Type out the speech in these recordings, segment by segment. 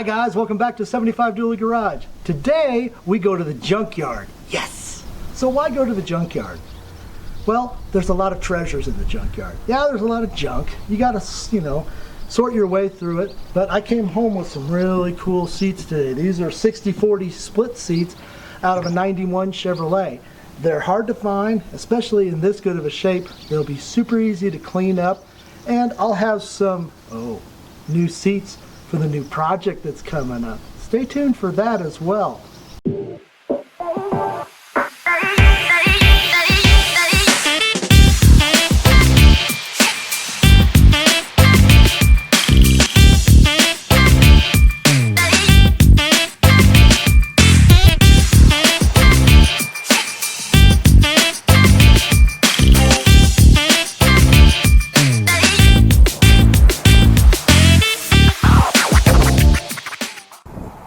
Hi guys, welcome back to 75Dually Garage. Today we go to the junkyard. Yes! So why go to the junkyard? Well, there's a lot of treasures in the junkyard. Yeah, there's a lot of junk. You gotta, sort your way through it. But I came home with some really cool seats today. These are 60/40 split seats out of a 91 Chevrolet. They're hard to find, especially in this good of a shape. They'll be super easy to clean up. And I'll have some, new seats for the new project that's coming up. Stay tuned for that as well.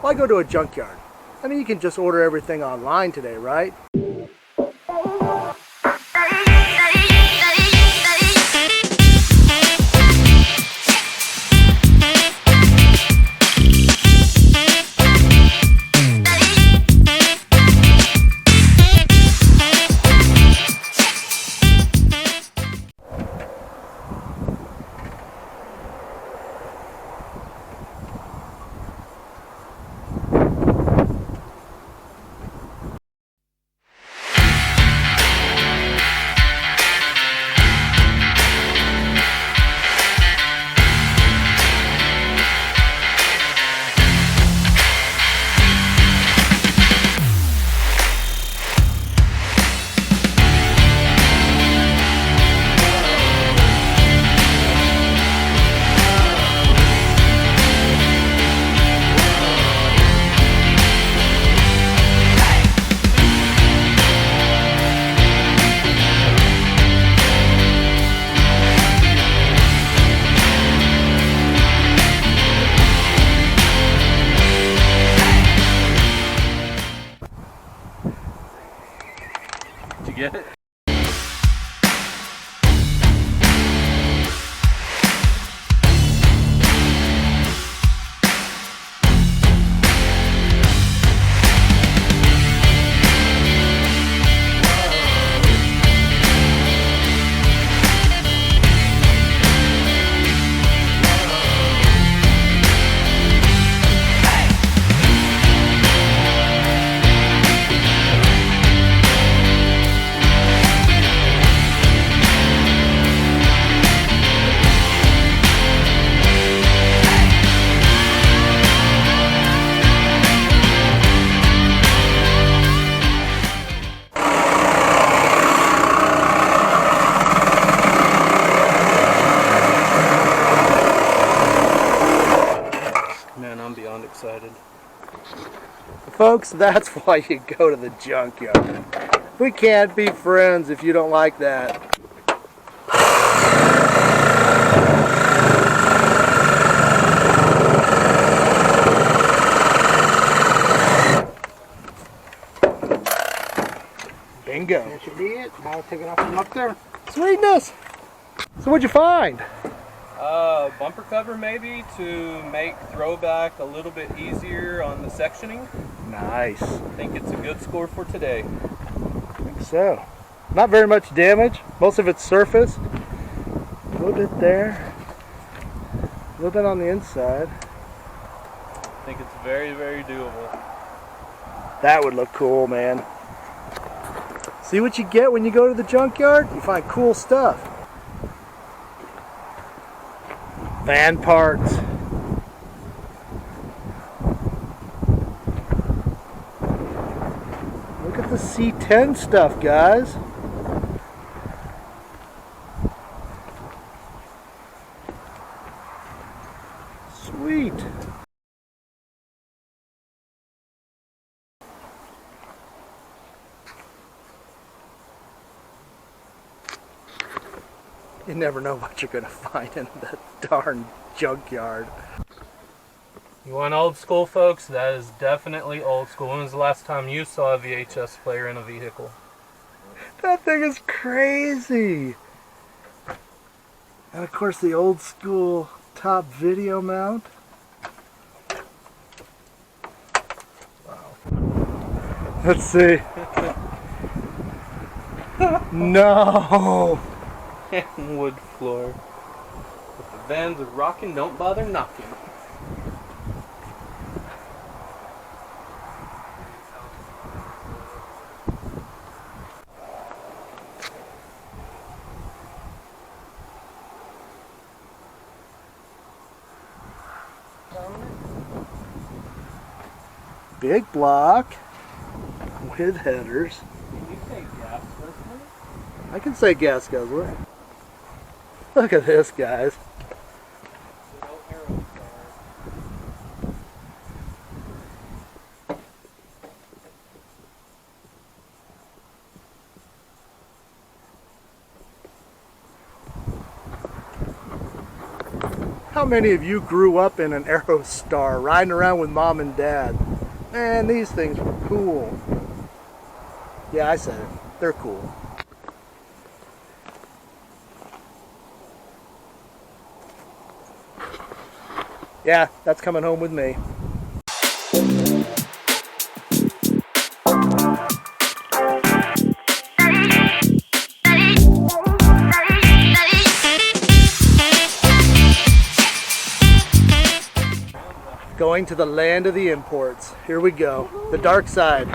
Why go to a junkyard? I mean, you can just order everything online today, right? Did you get it? Man, I'm beyond excited. Folks, that's why you go to the junkyard. We can't be friends if you don't like that. Bingo. That should be it. I'll take it off from up there. Sweetness. So what'd you find? Bumper cover maybe to make throwback a little bit easier on the sectioning. Nice. I think it's a good score for today. I think so. Not very much damage. Most of it's surface. A little bit there. A little bit on the inside. I think it's very, very doable. That would look cool, man. See what you get when you go to the junkyard? You find cool stuff. Van parts. Look at the C10 stuff, guys. Sweet. You never know what you're going to find in that darn junkyard. You want old school, folks? That is definitely old school. When was the last time you saw a VHS player in a vehicle? That thing is crazy. And of course the old school top video mount. Let's see. No. Wood floor. If the vans are rocking, don't bother knocking. Big block with headers. Can you say gas guzzler? I can say gas guzzler. Look at this, guys. No arrow How many of you grew up in an Aerostar riding around with mom and dad? Man, these things were cool. Yeah, I said it. They're cool. Yeah, that's coming home with me. Going to the land of the imports. Here we go. The dark side.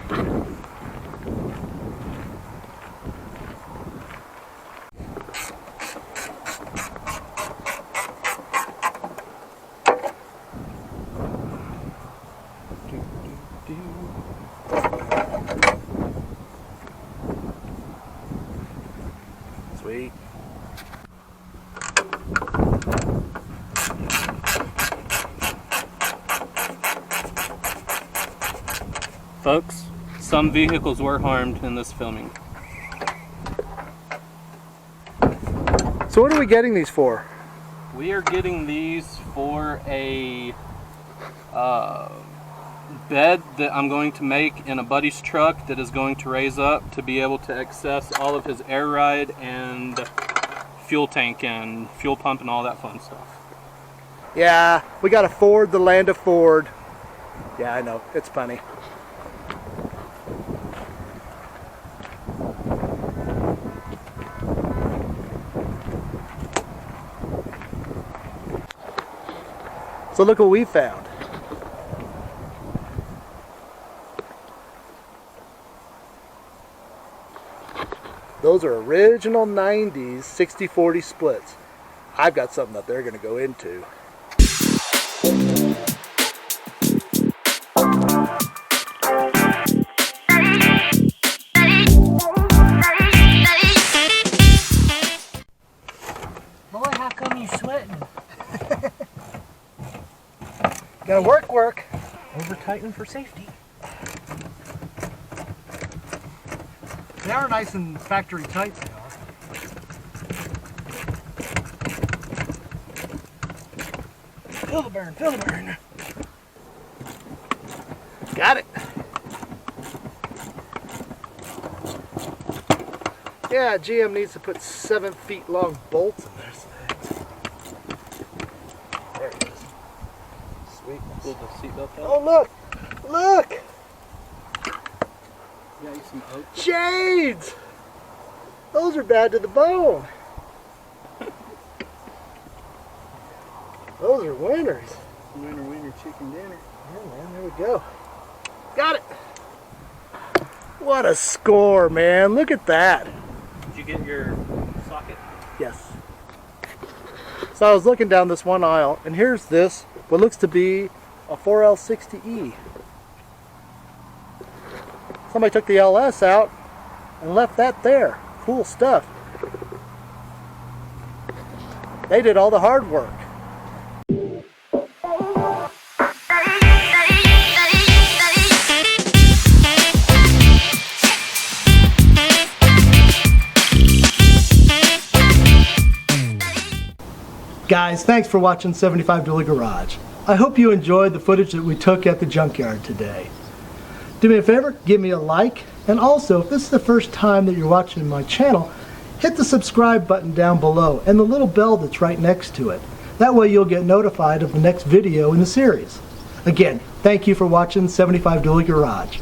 Sweet. Folks, some vehicles were harmed in this filming. So what are we getting these for? We are getting these for a bed that I'm going to make in a buddy's truck that is going to raise up to be able to access all of his air ride and fuel tank and fuel pump and all that fun stuff. Yeah, we got to Ford the land of Ford. Yeah, I know. It's funny. So look what we found. Those are original 90s 60-40 splits. I've got something that they're going to go into. Boy, how come you sweating? Gotta work. Over tighten for safety. They are nice and factory tight, they are. Feel the burn, feel the burn. Got it. Yeah, GM needs to put 7 feet long bolts in this thing. There it is. Sweetness. Pull the seatbelt out. Oh, look! Look! Got you some oak. Shades! Those are bad to the bone. Those are winners. Winner, chicken dinner. Yeah, man, there we go. Got it! What a score, man. Look at that. Did you get your socket? Yes. So I was looking down this one aisle, and here's this, what looks to be a 4L60E. Somebody took the LS out and left that there. Cool stuff. They did all the hard work. Guys, thanks for watching 75Dually Garage. I hope you enjoyed the footage that we took at the junkyard today. Do me a favor, give me a like, and also, if this is the first time that you're watching my channel, hit the subscribe button down below and the little bell that's right next to it. That way you'll get notified of the next video in the series. Again, thank you for watching 75Dually Garage.